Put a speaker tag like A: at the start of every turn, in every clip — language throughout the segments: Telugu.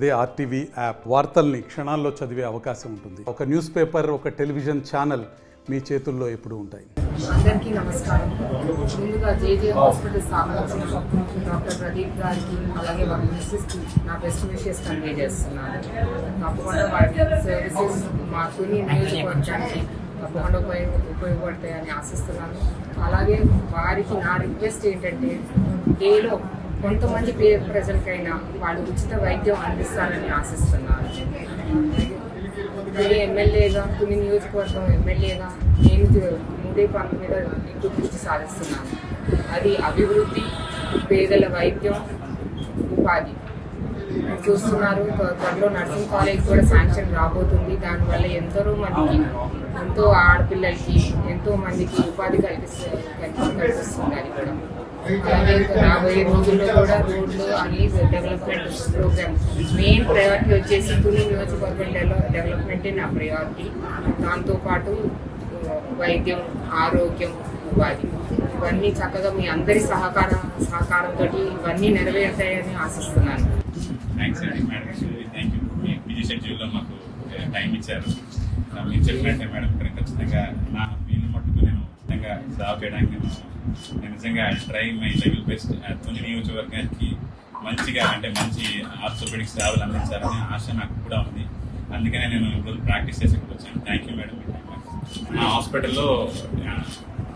A: అదే ఆర్టీవీ యాప్ వార్తల్ని క్షణాల్లో చదివే అవకాశం ఉంటుంది. ఒక న్యూస్ పేపర్, ఒక టెలివిజన్ ఛానల్ మీ చేతుల్లో ఎప్పుడూ ఉంటాయి.
B: అందరికీ నమస్కారం. ముందుగా జేజే హాస్పిటల్ స్థాపించిన డాక్టర్ ప్రదీప్ గారికి అలాగే వారి మిస్సెస్కి నా బెస్ట్ విషెస్ కన్వే చేస్తున్నాను. తప్పకుండా వారి సర్వీసెస్ మా తుని నియోజకవర్గానికి తప్పకుండా ఉపయోగపడతాయని ఆశిస్తున్నాను. అలాగే వారికి నా రిక్వెస్ట్ ఏంటంటే డేలో కొంతమంది ప్రజలకైనా వాళ్ళు ఉచిత వైద్యం అందిస్తారని ఆశిస్తున్నాను. తుని ఎమ్మెల్యేగా, తుని నియోజకవర్గం ఎమ్మెల్యేగా నేను 3 పనుల మీద ఎక్కువ దృష్టి సాధిస్తున్నాను. అది అభివృద్ధి, పేదల వైద్యం, ఉపాధి. చూస్తున్నారు, త్వరలో నర్సింగ్ కాలేజ్ కూడా శాంక్షన్ రాబోతుంది. దానివల్ల ఎంతో ఆడపిల్లలకి, ఎంతో మందికి ఉపాధి కల్పిస్తుంది. అది కూడా అలాగే రాబోయే రోజుల్లో కూడా రోడ్లు అన్ని డెవలప్మెంట్ ప్రోగ్రామ్ మెయిన్ ప్రయారిటీ వచ్చేసి తుని నియోజకవర్గం డెవలప్మెంటే నా ప్రయారిటీ. దాంతోపాటు వైద్యం, ఆరోగ్యం, ఉపాధి ఇవన్నీ చక్కగా మీ అందరి సహకారంతో ఇవన్నీ నెరవేరుతాయని ఆశిస్తున్నాను.
C: థ్యాంక్స్ అండి madam, thank you. Me busy షెడ్యూల్లో మాకు టైం ఇచ్చారు. మీరు చెప్పినట్టే మేడం, ఇక్కడ ఖచ్చితంగా నా వీలు మట్టుకు నేను ఖచ్చితంగా జాబ్ చేయడానికి నేను నిజంగా try my level best. Tuni నియోజకవర్గానికి మంచి ఆర్థోపెడిక్ సేవలు అందించాలనే ఆశ నాకు కూడా ఉంది. అందుకనే నేను ఈరోజు ప్రాక్టీస్ చేసి ఇక్కడ వచ్చాను. Thank you madam. మా హాస్పిటల్లో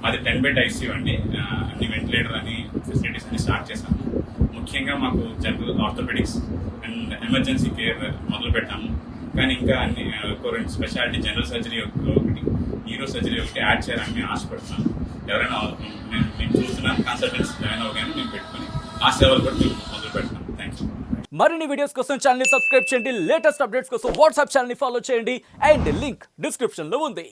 C: మాది 10 బెడ్ ఐసీయూ అండి. అన్ని వెంటిలేటర్ అని ఫెసిలిటీస్ అన్ని స్టార్ట్ చేశాము. ముఖ్యంగా మాకు general orthopaedics and emergency care మొదలు పెట్టాము. కానీ ఇంకా అన్ని 2 స్పెషాలిటీ, జనరల్ సర్జరీ ఒకటి, న్యూరో సర్జరీ ఒకటి యాడ్ చేయాలని మేము ఆశపడుతున్నాము. ఎవరైనా మేము చూస్తున్నాం, కన్సల్టెంట్స్ జాయిన్ అవ్వగానే మేము పెట్టుకుని ఆ సేవలు కూడా మేము మొదలు పెడతాం. థ్యాంక్స్.
D: మరిన్ని వీడియోస్ కోసం ఛానల్ ని సబ్స్క్రైబ్ చేయండి. లేటెస్ట్ అప్డేట్స్ కోసం వాట్సాప్ ఛానల్ ని ఫాలో చేయండి. అండ్ లింక్ డిస్క్రిప్షన్ లో ఉంది.